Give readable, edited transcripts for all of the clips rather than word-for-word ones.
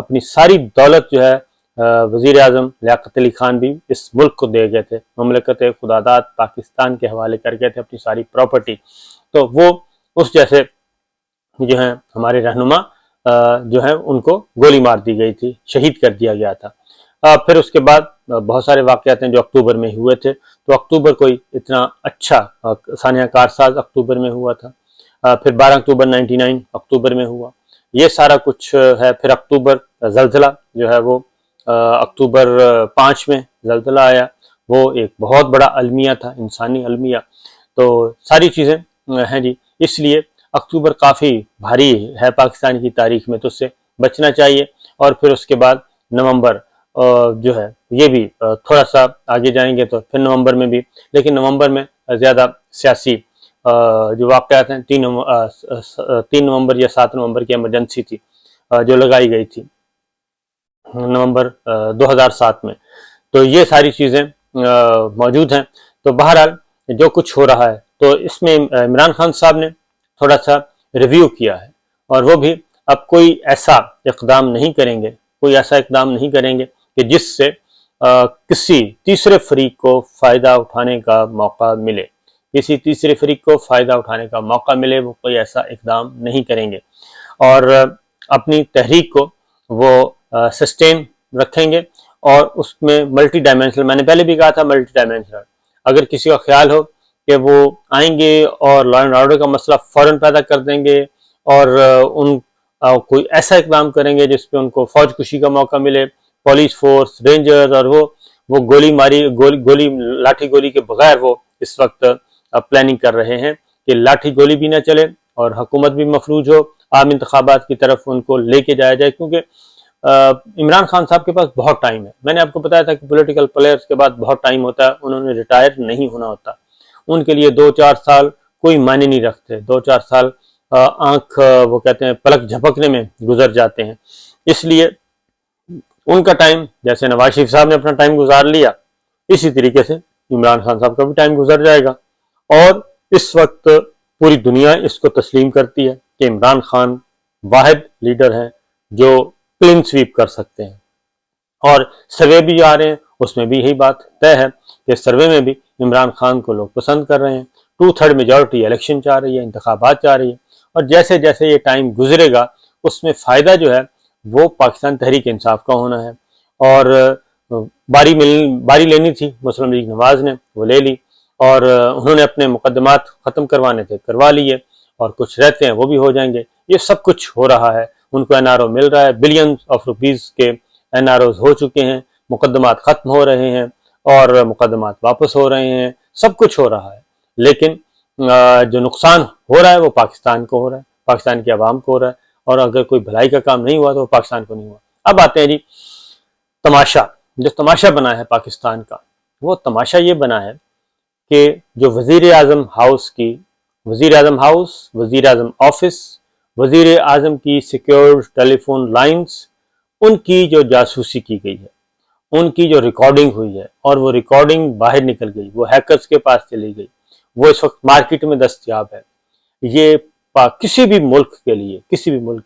اپنی ساری دولت جو ہے وزیر اعظم لیاقت علی خان بھی اس ملک کو دے گئے تھے، مملکت خداداد پاکستان کے حوالے کر گئے تھے اپنی ساری پراپرٹی. تو وہ اس جیسے جو ہیں ہمارے رہنما جو ہیں ان کو گولی مار دی گئی تھی، شہید کر دیا گیا تھا. پھر اس کے بعد بہت سارے واقعات ہیں جو اکتوبر میں ہوئے تھے. تو اکتوبر کوئی اتنا اچھا سانحہ کارساز اکتوبر میں ہوا تھا. پھر 12 اکتوبر 99 اکتوبر میں ہوا، یہ سارا کچھ ہے. پھر اکتوبر زلزلہ جو ہے وہ اکتوبر 5 میں زلزلہ آیا، وہ ایک بہت بڑا المیہ تھا، انسانی المیہ. تو ساری چیزیں ہیں جی. اس لیے اکتوبر کافی بھاری ہے پاکستان کی تاریخ میں، تو اس سے بچنا چاہیے. اور پھر اس کے بعد نومبر جو ہے یہ بھی تھوڑا سا آگے جائیں گے تو پھر نومبر میں بھی، لیکن نومبر میں زیادہ سیاسی جو واقعات ہیں 3 نومبر یا 7 نومبر کی ایمرجنسی تھی جو لگائی گئی تھی نومبر 2007 میں. تو یہ ساری چیزیں موجود ہیں. تو بہرحال جو کچھ ہو رہا ہے تو اس میں عمران خان صاحب نے تھوڑا سا ریویو کیا ہے، اور وہ بھی اب کوئی ایسا اقدام نہیں کریں گے، کوئی ایسا اقدام نہیں کریں گے کہ جس سے کسی تیسرے فریق کو فائدہ اٹھانے کا موقع ملے. کسی تیسرے فریق کو فائدہ اٹھانے کا موقع ملے وہ کوئی ایسا اقدام نہیں کریں گے، اور اپنی تحریک کو وہ سسٹین رکھیں گے. اور اس میں ملٹی ڈائمینشنل، میں نے پہلے بھی کہا تھا ملٹی ڈائمینشنل. اگر کسی کا خیال ہو کہ وہ آئیں گے اور لا اینڈ آرڈر کا مسئلہ فوراً پیدا کر دیں گے اور ان کوئی ایسا اقدام کریں گے جس پہ ان کو فوج کشی کا موقع ملے، پولیس فورس، رینجرز، اور وہ گولی لاٹھی گولی کے بغیر وہ اس وقت پلاننگ کر رہے ہیں کہ لاٹھی گولی بھی نہ چلے اور حکومت بھی مفلوج ہو، عام انتخابات کی طرف ان کو لے کے جایا جائے. کیونکہ عمران خان صاحب کے پاس بہت ٹائم ہے. میں نے آپ کو بتایا تھا کہ پولیٹیکل پلیئرز کے بعد بہت ٹائم ہوتا ہے، انہوں نے ریٹائر نہیں ہونا ہوتا. ان کے لیے 2-4 سال کوئی معنی نہیں رکھتے. 2-4 سال آنکھ وہ کہتے ہیں پلک جھپکنے میں گزر جاتے ہیں. اس لیے ان کا ٹائم جیسے نواز شریف صاحب نے اپنا ٹائم گزار لیا، اسی طریقے سے عمران خان صاحب کا بھی ٹائم گزر جائے گا. اور اس وقت پوری دنیا اس کو تسلیم کرتی ہے کہ عمران خان واحد لیڈر ہیں جو کلین سویپ کر سکتے ہیں. اور سروے بھی آ رہے ہیں، اس میں بھی یہی بات طے ہے کہ سروے میں بھی عمران خان کو لوگ پسند کر رہے ہیں. 2/3 میجورٹی الیکشن چاہ رہی ہے، انتخابات چاہ رہی ہے. اور جیسے جیسے یہ ٹائم گزرے گا اس میں فائدہ جو ہے وہ پاکستان تحریک انصاف کا ہونا ہے. اور باری لینی تھی مسلم لیگ نواز نے، وہ لے لی. اور انہوں نے اپنے مقدمات ختم کروانے تھے، کروا لیے، اور کچھ رہتے ہیں وہ بھی ہو جائیں گے. یہ سب کچھ ہو رہا ہے. ان کو NRO مل رہا ہے، بلینز آف روپیز کے NROs ہو چکے ہیں، مقدمات ختم ہو رہے ہیں اور مقدمات واپس ہو رہے ہیں، سب کچھ ہو رہا ہے. لیکن جو نقصان ہو رہا ہے وہ پاکستان کو ہو رہا ہے، پاکستان کی عوام کو ہو رہا ہے. اور اگر کوئی بھلائی کا کام نہیں ہوا تو وہ پاکستان کو نہیں ہوا. اب آتے ہیں جی تماشا. جو تماشا بنا ہے پاکستان کا، وہ تماشا یہ بنا ہے کہ جو وزیر اعظم ہاؤس، وزیر اعظم آفس، وزیر اعظم کی سیکیور ٹیلی فون لائنز، ان کی جو جاسوسی کی گئی ہے، ان کی جو ریکارڈنگ ہوئی ہے، اور وہ ریکارڈنگ باہر نکل گئی، وہ ہیکرز کے پاس چلی گئی، وہ اس وقت مارکیٹ میں دستیاب ہے. یہ کسی بھی ملک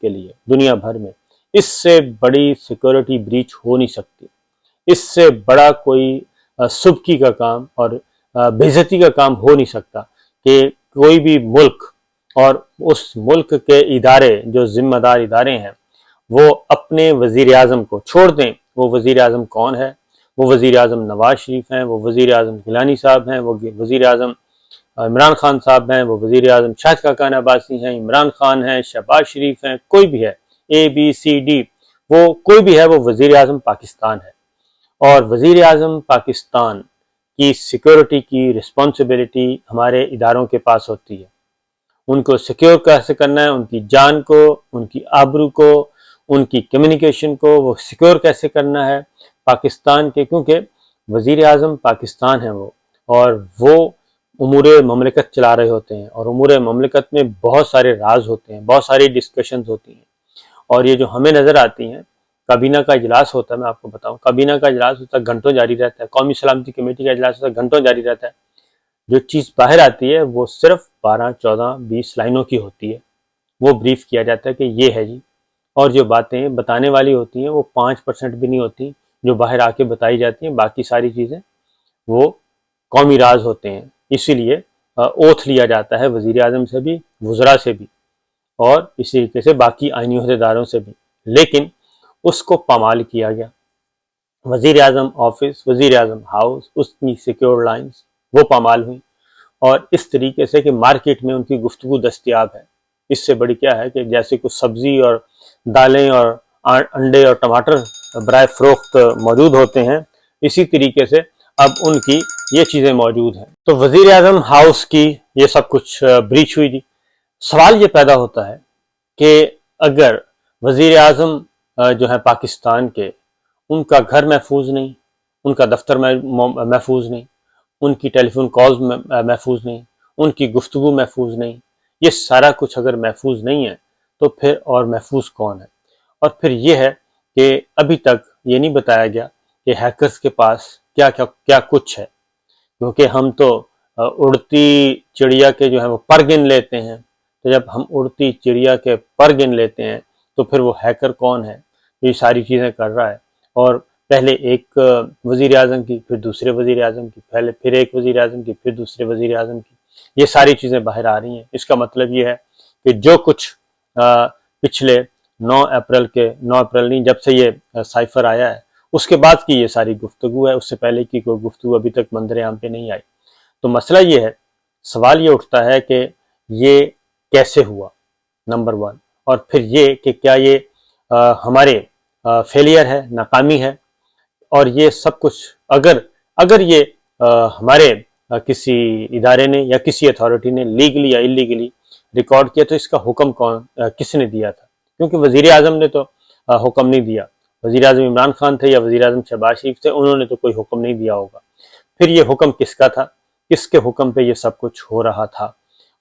کے لیے دنیا بھر میں اس سے بڑی سیکورٹی بریچ ہو نہیں سکتی. اس سے بڑا کوئی سبکی کا کام اور بے عزتی کا کام ہو نہیں سکتا کہ کوئی بھی ملک اور اس ملک کے ادارے جو ذمہ دار ادارے ہیں وہ اپنے وزیر اعظم کو چھوڑ دیں. وہ وزیر اعظم کون ہے؟ وہ وزیر اعظم نواز شریف ہیں، وہ وزیر اعظم گیلانی صاحب ہیں، وہ وزیر اعظم عمران خان صاحب ہیں، وہ وزیر اعظم شاہد خاقان عباسی ہیں، عمران خان ہیں، شہباز شریف ہیں، کوئی بھی ہے، ABCD، وہ کوئی بھی ہے، وہ وزیر اعظم پاکستان ہے. اور وزیر اعظم پاکستان کی سیکورٹی کی رسپانسبلٹی ہمارے اداروں کے پاس ہوتی ہے. ان کو سیکیور کیسے کرنا ہے، ان کی جان کو، ان کی آبرو کو، ان کی کمیونیکیشن کو وہ سیکیور کیسے کرنا ہے پاکستان کے. کیونکہ وزیر اعظم پاکستان ہیں وہ، اور وہ امور مملکت چلا رہے ہوتے ہیں، اور امور مملکت میں بہت سارے راز ہوتے ہیں، بہت ساری ڈسکشنز ہوتی ہیں. اور یہ جو ہمیں نظر آتی ہیں، کابینہ کا اجلاس ہوتا ہے، میں آپ کو بتاؤں، کابینہ کا اجلاس ہوتا ہے، گھنٹوں جاری رہتا ہے. قومی سلامتی کمیٹی کا اجلاس ہوتا ہے، گھنٹوں جاری رہتا ہے. جو چیز باہر آتی ہے وہ صرف 12, 14, 20 لائنوں کی ہوتی ہے. وہ بریف کیا جاتا ہے کہ یہ ہے جی، اور جو باتیں بتانے والی ہوتی ہیں وہ 5% بھی نہیں ہوتی جو باہر آ کے بتائی جاتی ہیں، باقی ساری چیزیں وہ قومی راز ہوتے ہیں۔ اسی لیے اوتھ لیا جاتا ہے وزیر اعظم سے بھی، وزراء سے بھی، اور اسی طریقے سے باقی آئینی عہدیداروں سے بھی، لیکن اس کو پامال کیا گیا۔ وزیر اعظم آفس، وزیر اعظم ہاؤس، اس کی سیکیور لائنز وہ پامال ہوئیں، اور اس طریقے سے کہ مارکیٹ میں ان کی گفتگو دستیاب ہے۔ اس سے بڑی کیا ہے کہ جیسے کچھ سبزی اور دالیں اور انڈے اور ٹماٹر برائے فروخت موجود ہوتے ہیں، اسی طریقے سے اب ان کی یہ چیزیں موجود ہیں۔ تو وزیر اعظم ہاؤس کی یہ سب کچھ بریچ ہوئی تھی۔ سوال یہ پیدا ہوتا ہے کہ اگر وزیر اعظم جو ہے پاکستان کے، ان کا گھر محفوظ نہیں، ان کا دفتر محفوظ نہیں، ان کی ٹیلی فون کالز محفوظ نہیں، ان کی گفتگو محفوظ نہیں، یہ سارا کچھ اگر محفوظ نہیں ہے تو پھر اور محفوظ کون ہے؟ اور پھر یہ ہے کہ ابھی تک یہ نہیں بتایا گیا کہ ہیکرز کے پاس کیا کچھ ہے، کیونکہ ہم تو اڑتی چڑیا کے جو ہے وہ پر گن لیتے ہیں، تو جب ہم اڑتی چڑیا کے پر گن لیتے ہیں تو پھر وہ ہیکر کون ہے یہ ساری چیزیں کر رہا ہے؟ اور پہلے ایک وزیر اعظم کی، پھر دوسرے وزیر اعظم کی، پھر ایک وزیر اعظم کی، پھر دوسرے وزیر اعظم کی، یہ ساری چیزیں باہر آ رہی ہیں۔ اس کا مطلب یہ ہے کہ جو کچھ پچھلے 9 اپریل نہیں، جب سے یہ سائفر آیا ہے اس کے بعد کی یہ ساری گفتگو ہے، اس سے پہلے کی کوئی گفتگو ابھی تک منظر عام پہ نہیں آئی۔ تو مسئلہ یہ ہے، سوال یہ اٹھتا ہے کہ یہ کیسے ہوا، نمبر 1، اور پھر یہ کہ کیا یہ ہمارے فیلئر ہے، ناکامی ہے، اور یہ سب کچھ اگر یہ ہمارے کسی ادارے نے یا کسی اتھارٹی نے لیگلی یا اللیگلی ریکارڈ کیا تو اس کا حکم کس نے دیا تھا؟ کیونکہ وزیر اعظم نے تو حکم نہیں دیا، وزیر اعظم عمران خان تھے یا وزیر اعظم شہباز شریف تھے، انہوں نے تو کوئی حکم نہیں دیا ہوگا۔ پھر یہ حکم کس کا تھا؟ کس کے حکم پہ یہ سب کچھ ہو رہا تھا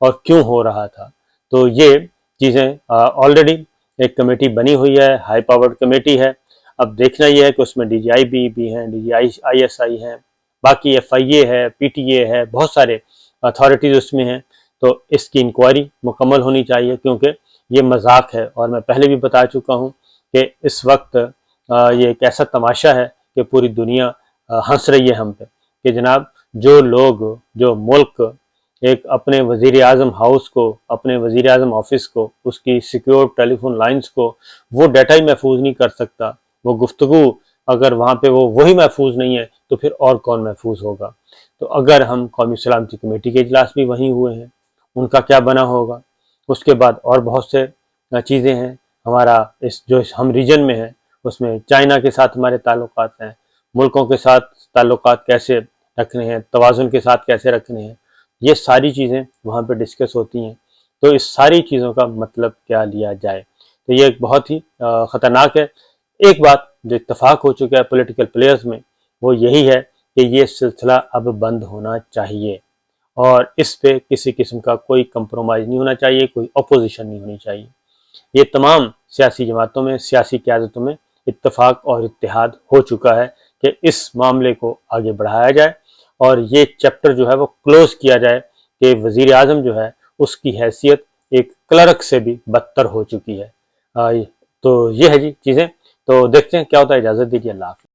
اور کیوں ہو رہا تھا؟ تو یہ چیزیں آلریڈی ایک کمیٹی بنی ہوئی ہے، ہائی پاورڈ کمیٹی ہے۔ اب دیکھنا یہ ہے کہ اس میں ڈی جی آئی بھی ہیں، D G I S I ہیں، باقی ایف آئی اے ہے، پی ٹی اے ہے، بہت سارے اتھارٹیز اس میں ہیں۔ تو اس کی انکوائری مکمل ہونی چاہیے، کیونکہ یہ مذاق ہے، اور میں پہلے بھی بتا چکا ہوں کہ اس وقت یہ ایک ایسا تماشا ہے کہ پوری دنیا ہنس رہی ہے ہم پہ کہ جناب جو لوگ، جو ملک ایک اپنے وزیر اعظم ہاؤس کو، اپنے وزیر اعظم آفس کو، اس کی سیکیور ٹیلی فون لائنز کو وہ ڈیٹا ہی محفوظ نہیں کر سکتا، وہ گفتگو اگر وہاں پہ وہی محفوظ نہیں ہے تو پھر اور کون محفوظ ہوگا؟ تو اگر ہم قومی سلامتی کمیٹی کے اجلاس بھی وہیں ہوئے ہیں، ان کا کیا بنا ہوگا؟ اس کے بعد اور بہت سے چیزیں ہیں، ہمارا جو ہم ریجن میں ہیں اس میں چائنا کے ساتھ ہمارے تعلقات ہیں، ملکوں کے ساتھ تعلقات کیسے رکھنے ہیں، توازن کے ساتھ کیسے رکھنے ہیں، یہ ساری چیزیں وہاں پہ ڈسکس ہوتی ہیں۔ تو اس ساری چیزوں کا مطلب کیا لیا جائے؟ تو یہ ایک بہت ہی خطرناک ہے۔ ایک بات جو اتفاق ہو چکا ہے پولیٹیکل پلیئرز میں، وہ یہی ہے کہ یہ سلسلہ اب بند ہونا چاہیے، اور اس پہ کسی قسم کا کوئی کمپرومائز نہیں ہونا چاہیے، کوئی اپوزیشن نہیں ہونی چاہیے۔ یہ تمام سیاسی جماعتوں میں، سیاسی قیادتوں میں اتفاق اور اتحاد ہو چکا ہے کہ اس معاملے کو آگے بڑھایا جائے، اور یہ چیپٹر جو ہے وہ کلوز کیا جائے کہ وزیر اعظم جو ہے اس کی حیثیت ایک کلرک سے بھی بدتر ہو چکی ہے۔ تو یہ ہے جی چیزیں، تو دیکھتے ہیں کیا ہوتا ہے۔ اجازت دیجیے، اللہ حافظ۔